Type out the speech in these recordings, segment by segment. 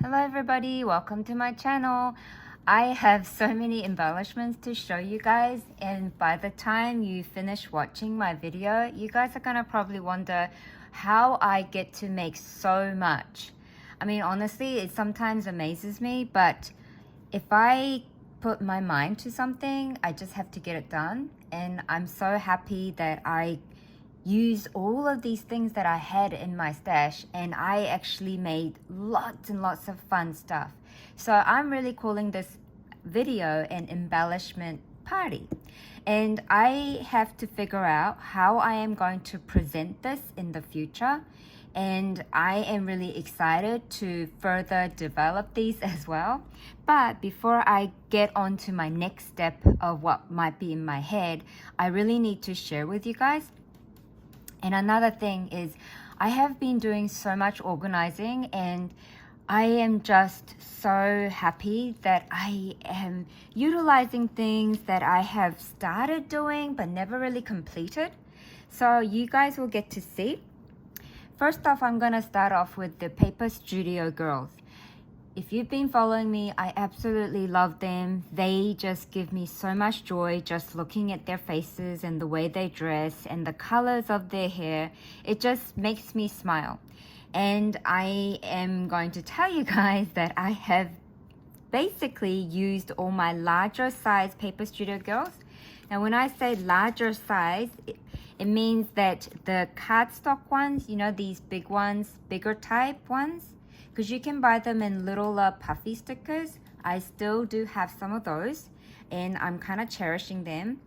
Hello everybody, welcome to my channel. I have so many embellishments to show you guys, and by the time you finish watching my video, you guys are gonna probably wonder how I get to make so much. I mean, honestly, it sometimes amazes me, but if I put my mind to something, I just have to get it done. And I'm so happy that I use all of these things that I had in my stash, and I actually made lots and lots of fun stuff. So I'm really calling this video an embellishment party, and I have to figure out how I am going to present this in the future, and I am really excited to further develop these as well. But before I get on to my next step of what might be in my head, I really need to share with you guys. And another thing is, I have been doing so much organizing, and I am just so happy that I am utilizing things that I have started doing but never really completed. So you guys will get to see. First off, I'm gonna start off with the Paper Studio girls. If you've been following me, I absolutely love them. They just give me so much joy just looking at their faces and the way they dress and the colors of their hair. It just makes me smile. And I am going to tell you guys that I have basically used all my larger size Paper Studio girls. Now when I say larger size, it means that the cardstock ones, you know, these big ones, bigger type ones, because you can buy them in little puffy stickers. I still do have some of those, and I'm kind of cherishing them.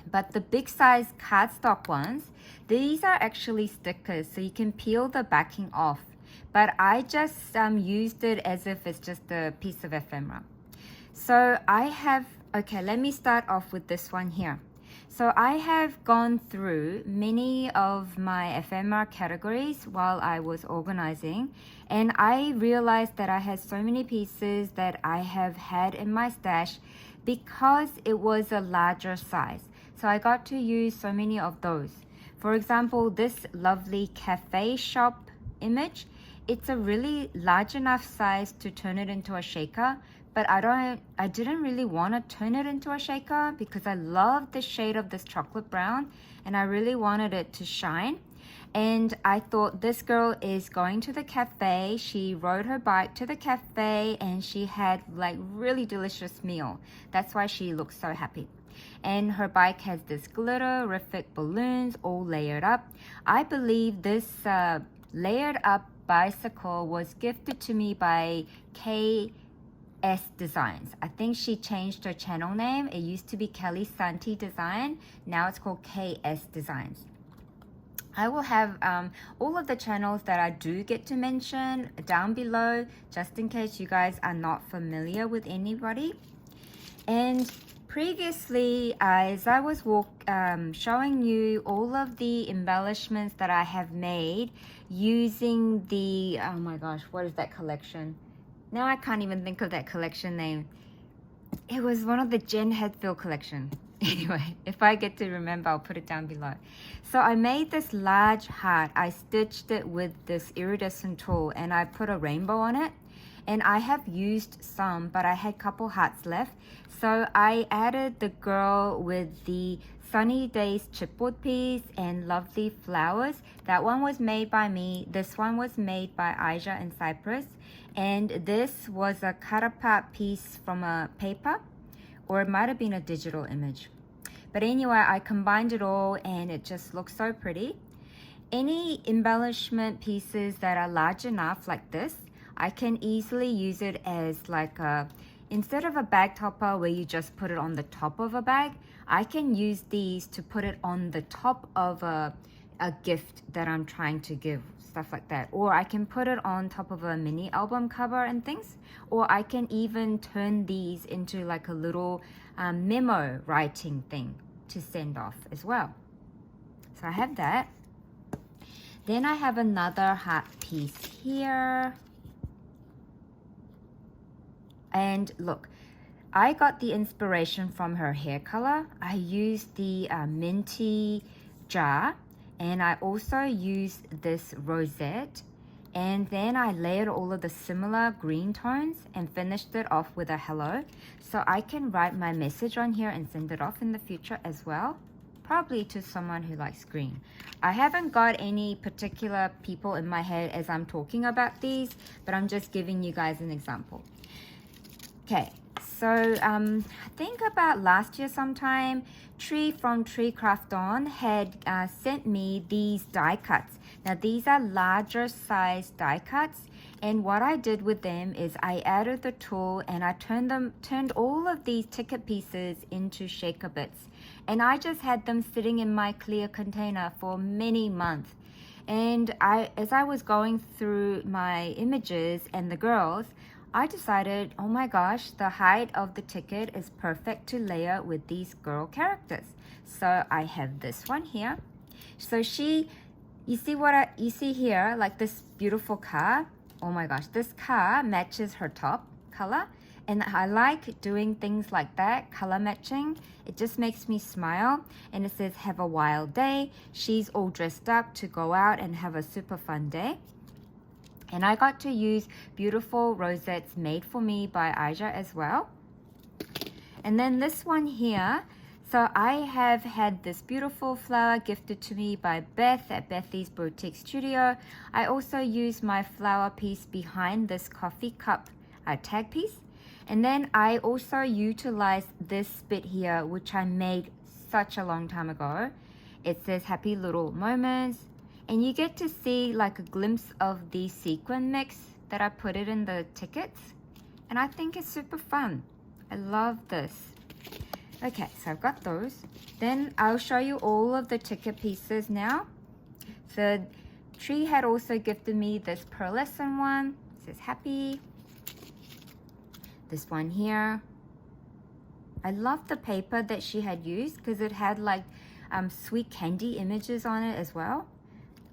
But the big size cardstock ones, these are actually stickers, so you can peel the backing off. But I just used it as if it's just a piece of ephemera. So I have, okay, let me start off with this one here. So I have gone through many of my ephemera categories while I was organizing, and I realized that I had so many pieces that I have had in my stash because it was a larger size. So I got to use so many of those. For example, this lovely cafe shop image, it's a really large enough size to turn it into a shaker, but I didn't really want to turn it into a shaker because I love the shade of this chocolate brown and I really wanted it to shine. And I thought this girl is going to the cafe. She rode her bike to the cafe and she had like really delicious meal. That's why she looks so happy. And her bike has this glitterific balloons all layered up. I believe this layered up bicycle was gifted to me by KS Designs. I think she changed her channel name. It used to be Kelly Santi Design. Now it's called KS Designs. I will have all of the channels that I do get to mention down below, just in case you guys are not familiar with anybody. And previously, as I was showing you all of the embellishments that I have made using the, oh my gosh, what is that collection? Now I can't even think of that collection name. It was one of the Jen Hadfield collection. Anyway, if I get to remember, I'll put it down below. So I made this large heart. I stitched it with this iridescent tool and I put a rainbow on it. And I have used some, but I had a couple hearts left. So I added the girl with the Sunny Days chipboard piece and lovely flowers. That one was made by me. This one was made by Aja and Cypress. And this was a cut apart piece from a paper, or it might have been a digital image. But anyway, I combined it all and it just looks so pretty. Any embellishment pieces that are large enough like this, I can easily use it as like a, instead of a bag topper where you just put it on the top of a bag, I can use these to put it on the top of a gift that I'm trying to give, stuff like that. Or I can put it on top of a mini album cover and things. Or I can even turn these into like a little memo writing thing to send off as well. So I have that. Then I have another heart piece here. And look, I got the inspiration from her hair color. I used the minty jar, and I also used this rosette And then I layered all of the similar green tones and finished it off with a hello. So I can write my message on here and send it off in the future as well. Probably to someone who likes green. I haven't got any particular people in my head as I'm talking about these, but I'm just giving you guys an example. Okay, so I think about last year sometime, Tree from Tree Craft On had sent me these die cuts. Now these are larger size die cuts, and what I did with them is I added the tool and I turned all of these ticket pieces into shaker bits. And I just had them sitting in my clear container for many months. And as I was going through my images and the girls, I decided, oh my gosh, the height of the ticket is perfect to layer with these girl characters. So I have this one here. So you see here, like this beautiful car. Oh my gosh, this car matches her top color. And I like doing things like that, color matching. It just makes me smile. And it says, have a wild day. She's all dressed up to go out and have a super fun day. And I got to use beautiful rosettes made for me by Aja as well. And then this one here. So I have had this beautiful flower gifted to me by Beth at Bethy's Boutique Studio. I also used my flower piece behind this coffee cup tag piece. And then I also utilized this bit here, which I made such a long time ago. It says happy little moments. And you get to see like a glimpse of the sequin mix that I put it in the tickets. And I think it's super fun. I love this. Okay, so I've got those. Then I'll show you all of the ticket pieces now. So Tree had also gifted me this pearlescent one. It says happy. This one here. I love the paper that she had used because it had like sweet candy images on it as well.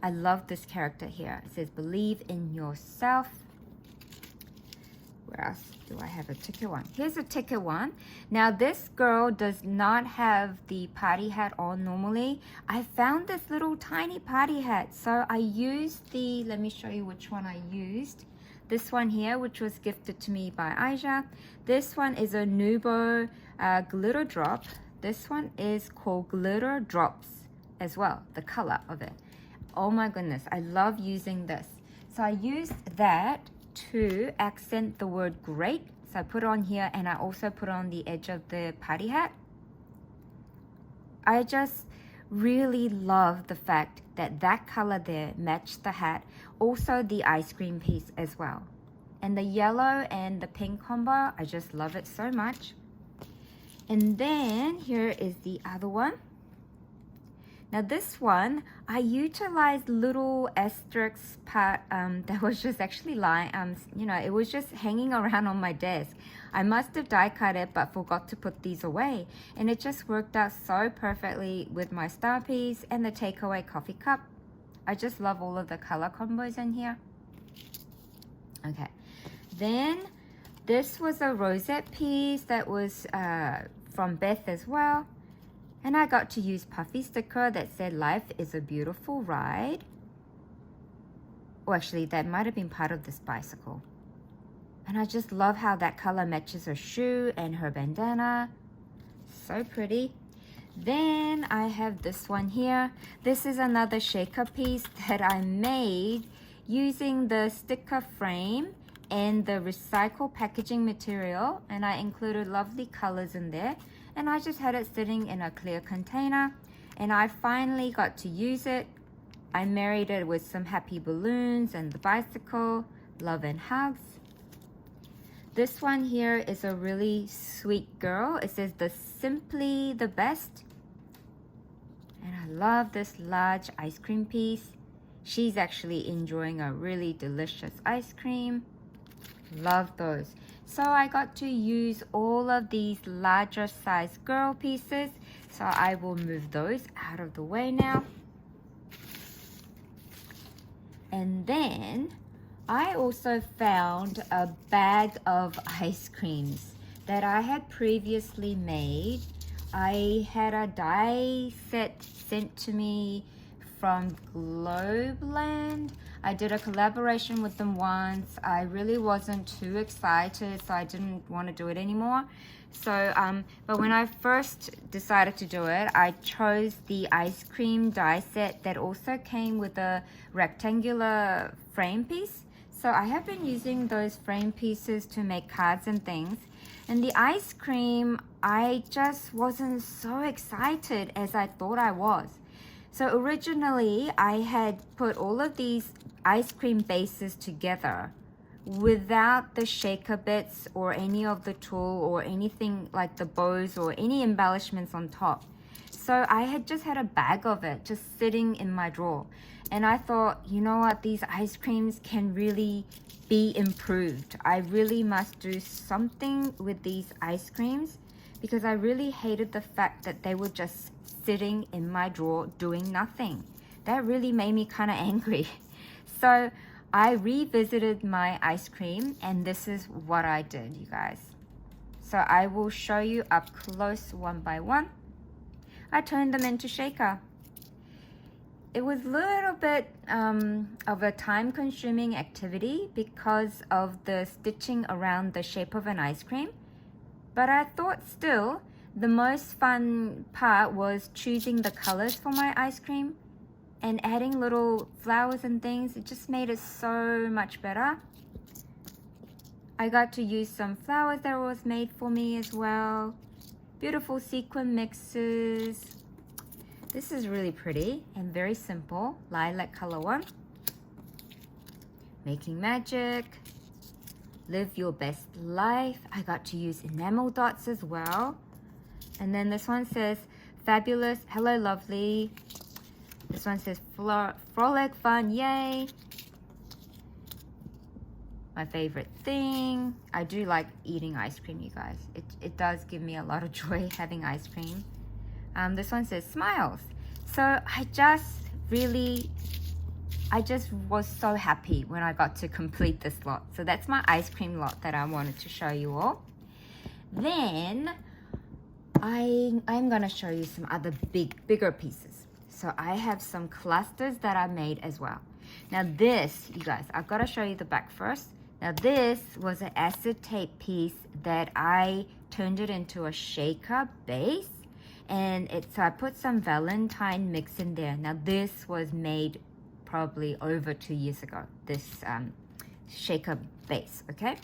I love this character here. It says believe in yourself. Where else do I have a ticket one? Here's a ticket one. Now this girl does not have the party hat on normally. I found this little tiny party hat. So I used let me show you which one I used. This one here, which was gifted to me by Aja. This one is a Nubo glitter drop. This one is called Glitter Drops as well, the color of it. Oh my goodness, I love using this. So I used that to accent the word great. So I put it on here and I also put it on the edge of the party hat. I just really love the fact that that color there matched the hat. Also the ice cream piece as well. And the yellow and the pink combo, I just love it so much. And then here is the other one. Now this one, I utilized little asterisk part that was just actually lying, it was just hanging around on my desk. I must have die cut it, but forgot to put these away. And it just worked out so perfectly with my star piece and the takeaway coffee cup. I just love all of the color combos in here. Okay, then this was a rosette piece that was from Beth as well. And I got to use puffy sticker that said life is a beautiful ride. Oh, actually that might have been part of this bicycle. And I just love how that color matches her shoe and her bandana. So pretty. Then I have this one here. This is another shaker piece that I made using the sticker frame and the recycled packaging material. And I included lovely colors in there. And I just had it sitting in a clear container. And I finally got to use it. I married it with some happy balloons and the bicycle. Love and hugs. This one here is a really sweet girl. It says the simply the best. And I love this large ice cream piece. She's actually enjoying a really delicious ice cream. Love those. So I got to use all of these larger size girl pieces. So I will move those out of the way now. And then I also found a bag of ice creams that I had previously made. I had a die set sent to me from Globeland. I did a collaboration with them once. I really wasn't too excited, so I didn't want to do it anymore. So, but when I first decided to do it, I chose the ice cream die set that also came with a rectangular frame piece. So I have been using those frame pieces to make cards and things. And the ice cream, I just wasn't so excited as I thought I was. So originally, I had put all of these ice cream bases together without the shaker bits or any of the tulle or anything like the bows or any embellishments on top. So I had just had a bag of it just sitting in my drawer. And I thought, you know what, these ice creams can really be improved. I really must do something with these ice creams because I really hated the fact that they were just sitting in my drawer doing nothing. That really made me kind of angry. So I revisited my ice cream and this is what I did, you guys. So I will show you up close one by one. I turned them into shaker. It was a little bit of a time-consuming activity because of the stitching around the shape of an ice cream. But I thought still, the most fun part was choosing the colors for my ice cream and adding little flowers and things. It just made it so much better. I got to use some flowers that was made for me as well. Beautiful sequin mixes. This is really pretty and very simple. Lilac color one. Making magic. Live your best life. I got to use enamel dots as well. And then this one says, fabulous, hello lovely. This one says, frolic fun, yay. My favorite thing. I do like eating ice cream, you guys. It does give me a lot of joy having ice cream. This one says, smiles. So I just was so happy when I got to complete this lot. So that's my ice cream lot that I wanted to show you all. Then I'm gonna show you some other bigger pieces. So I have some clusters that I made as well. Now this, you guys, I've got to show you the back first. Now this was an acetate piece that I turned it into a shaker base. And so I put some Valentine mix in there. Now this was made probably over 2 years ago, this shaker base, okay?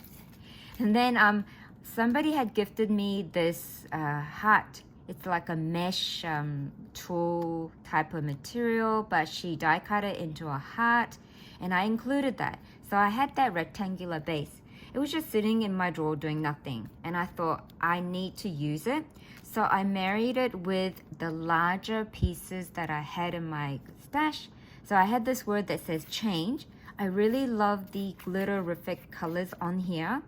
And then somebody had gifted me this heart. It's like a mesh tulle type of material, but she die cut it into a heart, and I included that. So I had that rectangular base. It was just sitting in my drawer doing nothing, and I thought I need to use it. So I married it with the larger pieces that I had in my stash. So I had this word that says change. I really love the glitterific colors on here.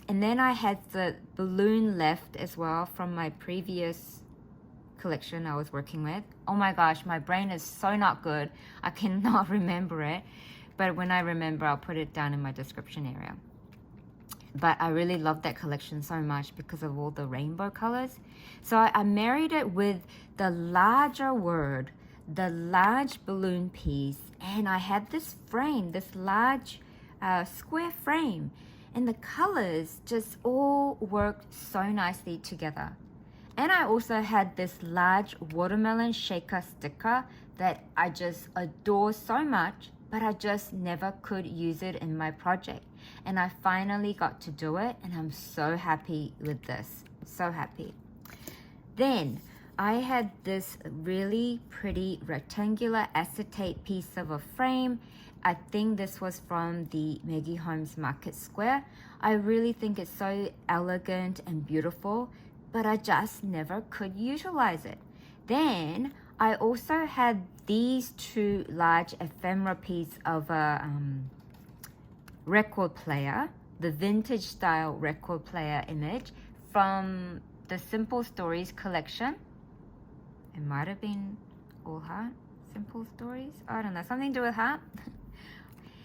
And then I had the balloon left as well from my previous collection I was working with. Oh my gosh, my brain is so not good. I cannot remember it. But when I remember, I'll put it down in my description area. But I really love that collection so much because of all the rainbow colors. So I married it with the larger word, the large balloon piece, and I had this frame, this large square frame, and the colors just all worked so nicely together. And I also had this large watermelon shaker sticker that I just adore so much, but I just never could use it in my project. And I finally got to do it, and I'm so happy with this, so happy. Then I had this really pretty rectangular acetate piece of a frame. I think this was from the Maggie Holmes Market Square. I really think it's so elegant and beautiful, but I just never could utilize it. Then I also had these two large ephemera pieces of a record player, the vintage style record player image from the Simple Stories collection. It might have been all heart, Simple Stories, I don't know, something to do with heart.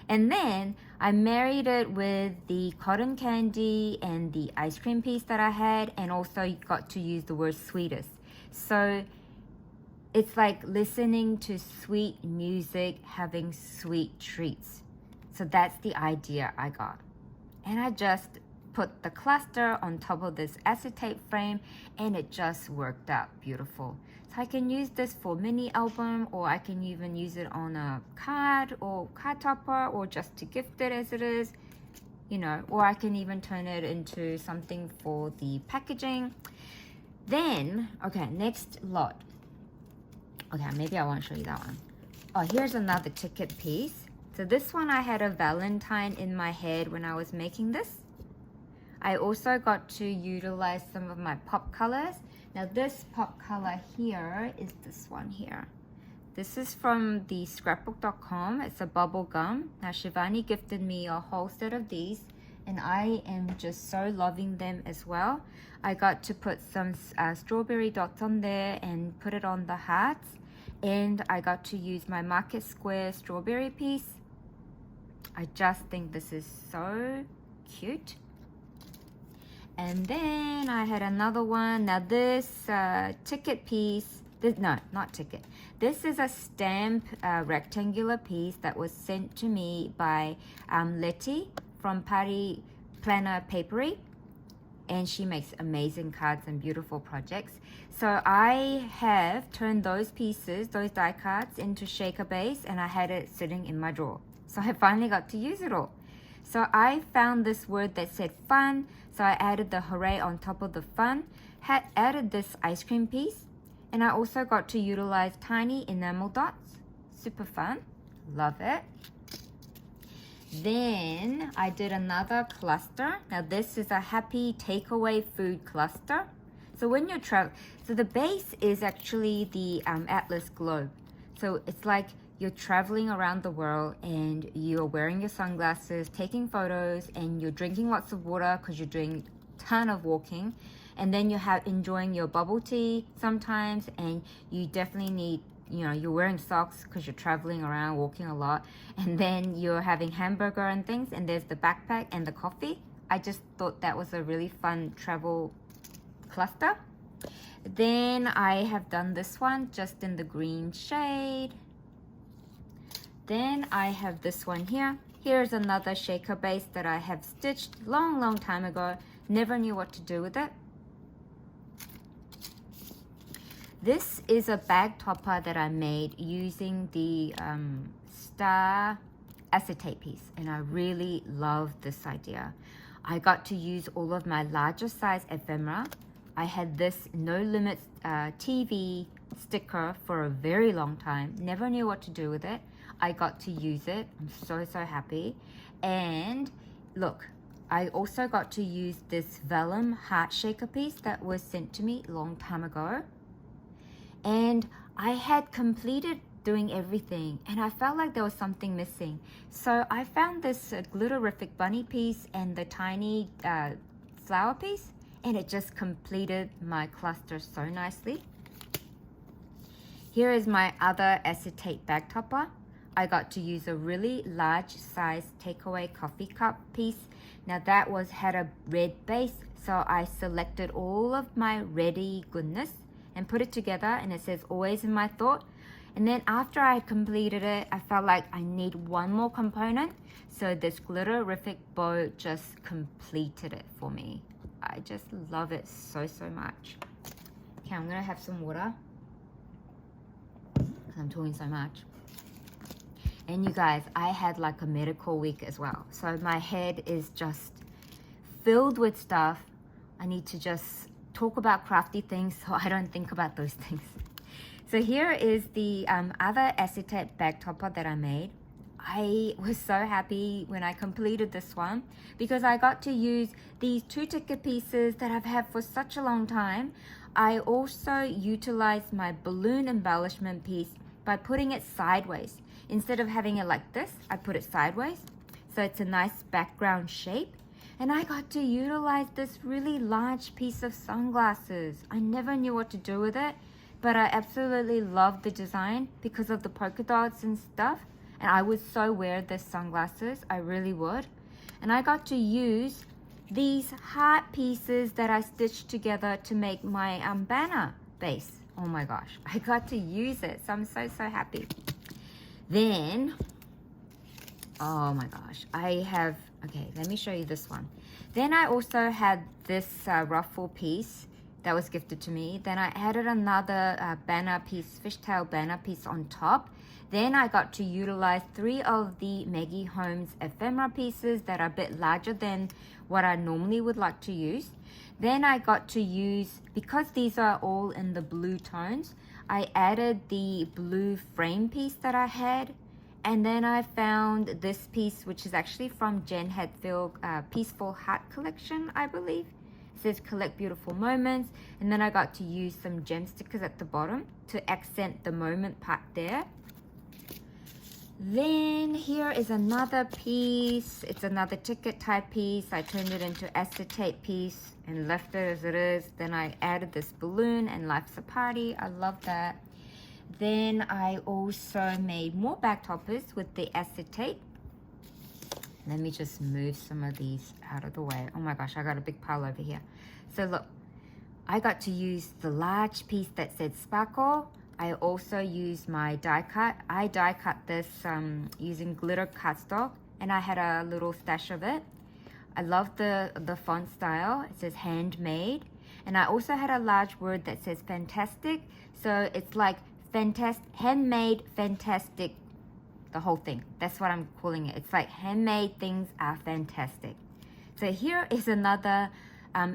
And then I married it with the cotton candy and the ice cream piece that I had, and also got to use the word sweetest. So it's like listening to sweet music, having sweet treats. So that's the idea I got. And I just put the cluster on top of this acetate frame, and it just worked out beautiful. So I can use this for mini album, or I can even use it on a card or card topper, or just to gift it as it is, you know, or I can even turn it into something for the packaging. Then, okay, next lot. Okay, maybe I won't show you that one. Oh, here's another ticket piece. So this one, I had a Valentine in my head when I was making this. I also got to utilize some of my pop colors. Now this pop color here is this one here. This is from the scrapbook.com. It's a bubble gum. Now Shivani gifted me a whole set of these, and I am just so loving them as well. I got to put some strawberry dots on there and put it on the hearts. And I got to use my Market Square strawberry piece. I just think this is so cute. And then I had another one. Now this ticket piece, not ticket. This is a stamp rectangular piece that was sent to me by Letty from Paris Planner Papery. And she makes amazing cards and beautiful projects. So I have turned those pieces, those die cards, into shaker base, and I had it sitting in my drawer. So I finally got to use it all. So I found this word that said fun, so I added the hooray on top of the fun, had added this ice cream piece, and I also got to utilize tiny enamel dots. Super fun, love it. Then I did another cluster. Now this is a happy takeaway food cluster. So when you're so the base is actually the Atlas globe. So it's like you're traveling around the world and you're wearing your sunglasses, taking photos, and you're drinking lots of water because you're doing a ton of walking. And then you're enjoying your bubble tea sometimes, and you definitely need, you know, you're wearing socks because you're traveling around, walking a lot. And then you're having hamburger and things, and there's the backpack and the coffee. I just thought that was a really fun travel cluster. Then I have done this one just in the green shade. Then I have this one here. Here's another shaker base that I have stitched long time ago. Never knew what to do with it. This is a bag topper that I made using the star acetate piece, and I really love this idea. I got to use all of my larger size ephemera. I had this No Limits TV sticker for a very long time. Never knew what to do with it. I got to use it. I'm so happy. And look, I also got to use this vellum heart shaker piece that was sent to me a long time ago. And I had completed doing everything, and I felt like there was something missing. So I found this glitterific bunny piece and the tiny flower piece, and it just completed my cluster so nicely. Here is my other acetate bag topper. I got to use a really large size takeaway coffee cup piece. Now that had a red base, so I selected all of my ready goodness and put it together, and it says always in my thought. And then after I completed it, I felt like I need one more component, so this glitterific bow just completed it for me. I just love it so much. Okay, I'm gonna have some water because I'm talking so much. And you guys, I had like a medical week as well, so my head is just filled with stuff. I need to just talk about crafty things so I don't think about those things. So here is the other acetate bag topper that I made. I was so happy when I completed this one because I got to use these 2 ticket pieces that I've had for such a long time. I also utilized my balloon embellishment piece by putting it sideways. Instead of having it like this, I put it sideways, so it's a nice background shape. And I got to utilize this really large piece of sunglasses. I never knew what to do with it, but I absolutely loved the design because of the polka dots and stuff. And I would so wear this sunglasses, I really would. And I got to use these heart pieces that I stitched together to make my banner base. Oh my gosh, I got to use it, so I'm so happy. Then oh my gosh, okay, let me show you this one. Then I also had this ruffle piece that was gifted to me. Then I added another banner piece, fishtail banner piece on top. Then I got to utilize 3 of the Maggie Holmes ephemera pieces that are a bit larger than what I normally would like to use. Then I got to use, because these are all in the blue tones, I added the blue frame piece that I had. And then I found this piece, which is actually from Jen Hadfield Peaceful Heart Collection, I believe. It says collect beautiful moments. And then I got to use some gem stickers at the bottom to accent the moment part there. Then here is another piece. It's another ticket type piece. I turned it into acetate piece and left it as it is. Then I added this balloon and life's a party. I love that. Then I also made more back toppers with the acetate. Let me just move some of these out of the way. Oh my gosh, I got a big pile over here. So look, I got to use the large piece that said sparkle. I also used my die cut. I die cut this using glitter cardstock, and I had a little stash of it. I love the font style. It says handmade. And I also had a large word that says fantastic. So it's like handmade, fantastic, the whole thing. That's what I'm calling it. It's like handmade things are fantastic. So here is another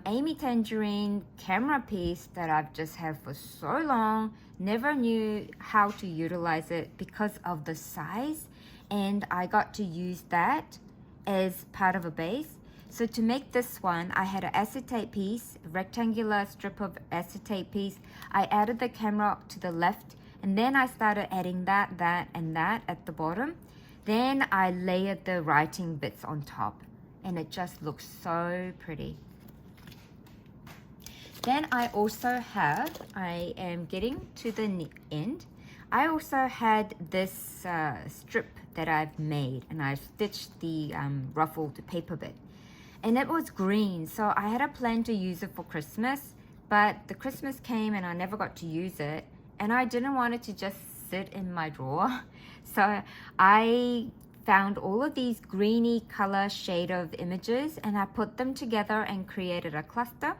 Amy Tangerine camera piece that I've just had for so long. Never knew how to utilize it because of the size, and I got to use that as part of a base. So to make this one, I had an acetate piece, a rectangular strip of acetate piece. I added the camera to the left, and then I started adding that, and that at the bottom. Then I layered the writing bits on top, and it just looks so pretty. Then I also have, I am getting to the end. I also had this strip that I've made, and I stitched the ruffled paper bit. And it was green, so I had a plan to use it for Christmas, but the Christmas came and I never got to use it. And I didn't want it to just sit in my drawer. So I found all of these greeny color shade of images, and I put them together and created a cluster.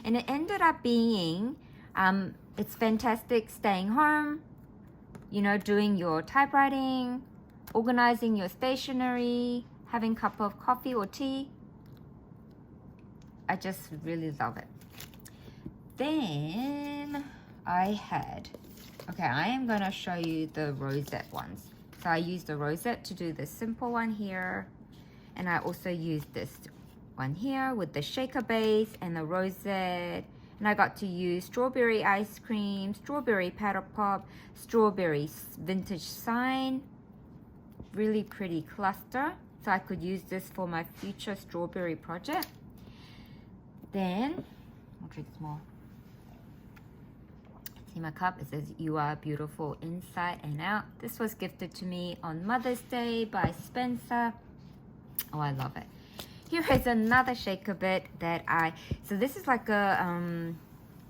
And it ended up being, it's fantastic staying home, you know, doing your typewriting, organizing your stationery, having a cup of coffee or tea. I just really love it. Then I had, okay, I am going to show you the rosette ones. So I used the rosette to do the simple one here. And I also used this one here with the shaker base and the rosette. And I got to use strawberry ice cream, strawberry powder pop, strawberry vintage sign. Really pretty cluster. So I could use this for my future strawberry project. Then, I'll drink some more. See my cup, it says you are beautiful inside and out. This was gifted to me on Mother's Day by Spencer. Oh, I love it. Here is another shaker bit that so this is like a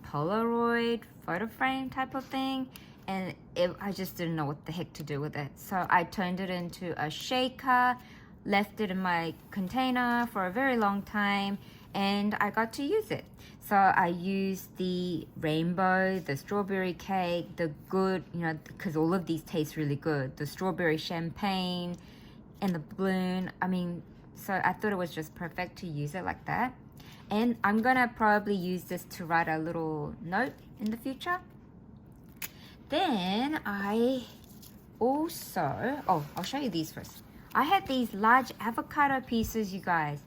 Polaroid photo frame type of thing. And I just didn't know what the heck to do with it. So I turned it into a shaker, left it in my container for a very long time, and I got to use it. So I used the rainbow, the strawberry cake, the good, you know, because all of these taste really good. The strawberry champagne and the balloon. I mean, so I thought it was just perfect to use it like that. And I'm gonna probably use this to write a little note in the future. Then I also, I'll show you these first. I had these large avocado pieces, you guys.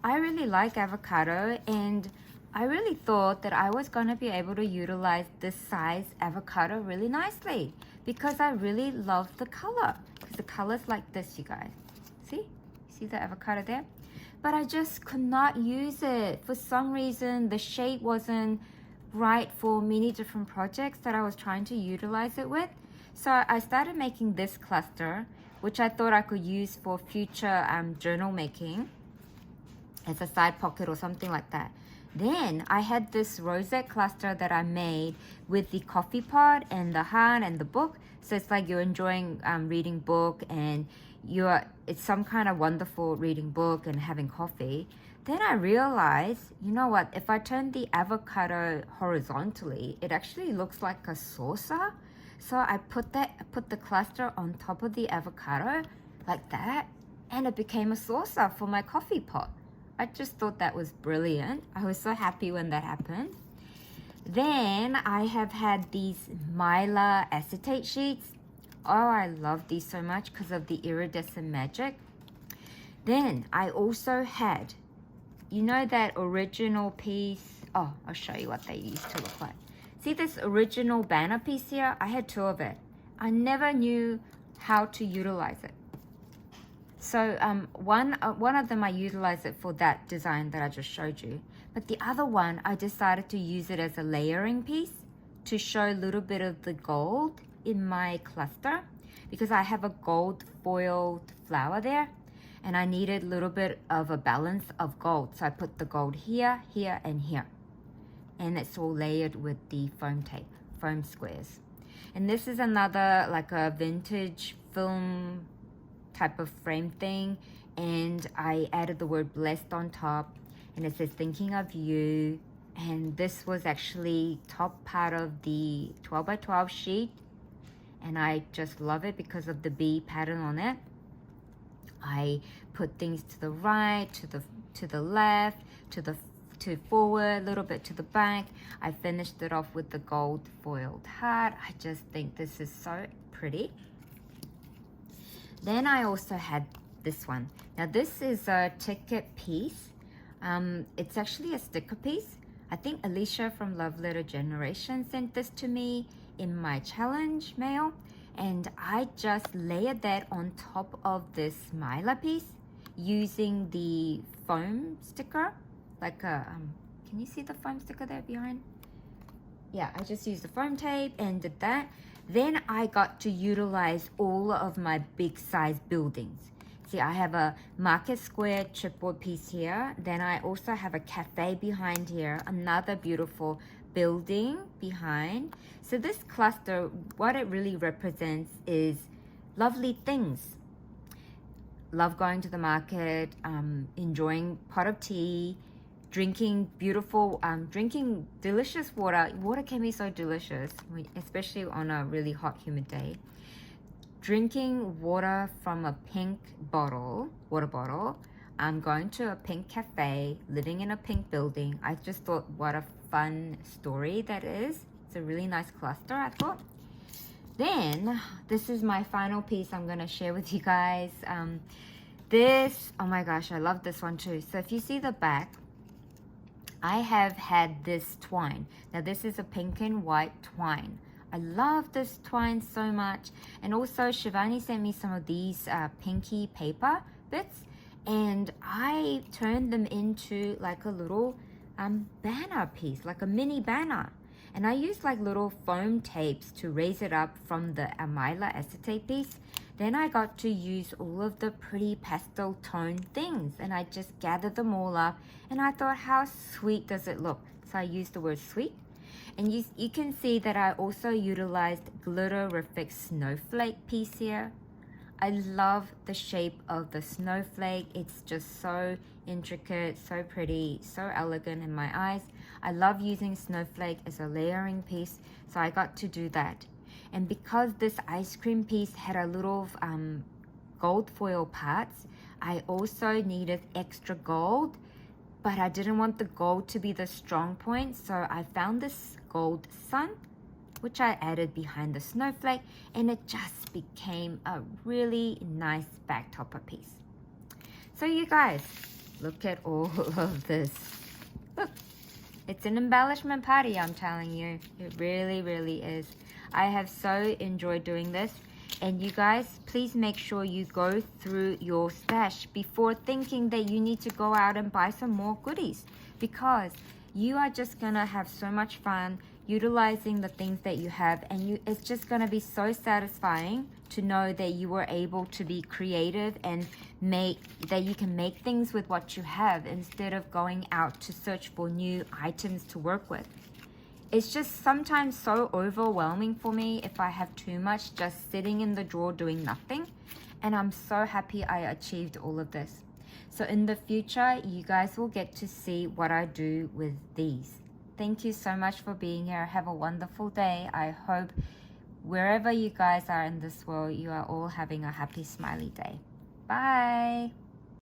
I really like avocado, and I really thought that I was going to be able to utilize this size avocado really nicely because I really love the color. Because the color's like this, you guys. See the avocado there? But I just could not use it. For some reason, the shape wasn't right for many different projects that I was trying to utilize it with. So I started making this cluster, which I thought I could use for future journal making as a side pocket or something like that. Then I had this rosette cluster that I made with the coffee pot and the heart and the book. So it's like you're enjoying reading book, and it's some kind of wonderful reading book and having coffee. Then I realized, you know what, if I turn the avocado horizontally, it actually looks like a saucer. So I put the cluster on top of the avocado like that, and it became a saucer for my coffee pot. I just thought that was brilliant. I was so happy when that happened. Then I have had these Mylar acetate sheets. Oh, I love these so much because of the iridescent magic. Then I also had, you know, that original piece. Oh, I'll show you what they used to look like. See this original banner piece here? I had two of it. I never knew how to utilize it. So one of them I utilized it for that design that I just showed you. But the other one, I decided to use it as a layering piece to show a little bit of the gold in my cluster, because I have a gold foiled flower there and I needed a little bit of a balance of gold. So I put the gold here, here, and here. And it's all layered with the foam tape, foam squares. And this is another like a vintage film type of frame thing, and I added the word blessed on top, and it says thinking of you. And this was actually top part of the 12 by 12 sheet, and I just love it because of the bee pattern on it. I put things to the right, to the left, to forward, a little bit to the back. I finished it off with the gold foiled heart. I just think this is so pretty. Then I also had this one. Now this is a ticket piece. It's actually a sticker piece. I think Alicia from Love Letter Generation sent this to me in my challenge mail, and I just layered that on top of this Mylar piece using the foam sticker, like a can you see the foam sticker there behind? Yeah, I just used the foam tape and did that. Then I got to utilize all of my big size buildings. See, I have a Market Square chipboard piece here. Then I also have a cafe behind here, another beautiful building behind. So this cluster, what it really represents is lovely things. Love going to the market, enjoying pot of tea, drinking beautiful, drinking delicious water. Water can be so delicious, especially on a really hot, humid day. Drinking water from a pink bottle, water bottle. I'm going to a pink cafe, living in a pink building. I just thought what a fun story that is. It's a really nice cluster, I thought. Then, this is my final piece I'm going to share with you guys. This, oh my gosh, I love this one too. So if you see the back, I have had this twine. Now this is a pink and white twine. I love this twine so much. And also Shivani sent me some of these pinky paper bits, and I turned them into like a little banner piece, like a mini banner. And I used like little foam tapes to raise it up from the Mylar acetate piece. Then I got to use all of the pretty pastel tone things, and I just gathered them all up, and I thought, how sweet does it look? So I used the word sweet. And you can see that I also utilized glitter-rific snowflake piece here. I love the shape of the snowflake. It's just so intricate, so pretty, so elegant in my eyes. I love using snowflake as a layering piece, so I got to do that. And because this ice cream piece had a little gold foil parts, I also needed extra gold, but I didn't want the gold to be the strong point, so I found this gold sun, which I added behind the snowflake, and it just became a really nice back topper piece. So you guys, look at all of this. Look, it's an embellishment party, I'm telling you. It really, really is. I have so enjoyed doing this. And you guys, please make sure you go through your stash before thinking that you need to go out and buy some more goodies, because you are just gonna have so much fun utilizing the things that you have, and it's just gonna be so satisfying to know that you were able to be creative and that you can make things with what you have instead of going out to search for new items to work with. It's just sometimes so overwhelming for me if I have too much just sitting in the drawer doing nothing. And I'm so happy I achieved all of this. So in the future, you guys will get to see what I do with these. Thank you so much for being here. Have a wonderful day. I hope wherever you guys are in this world, you are all having a happy, smiley day. Bye.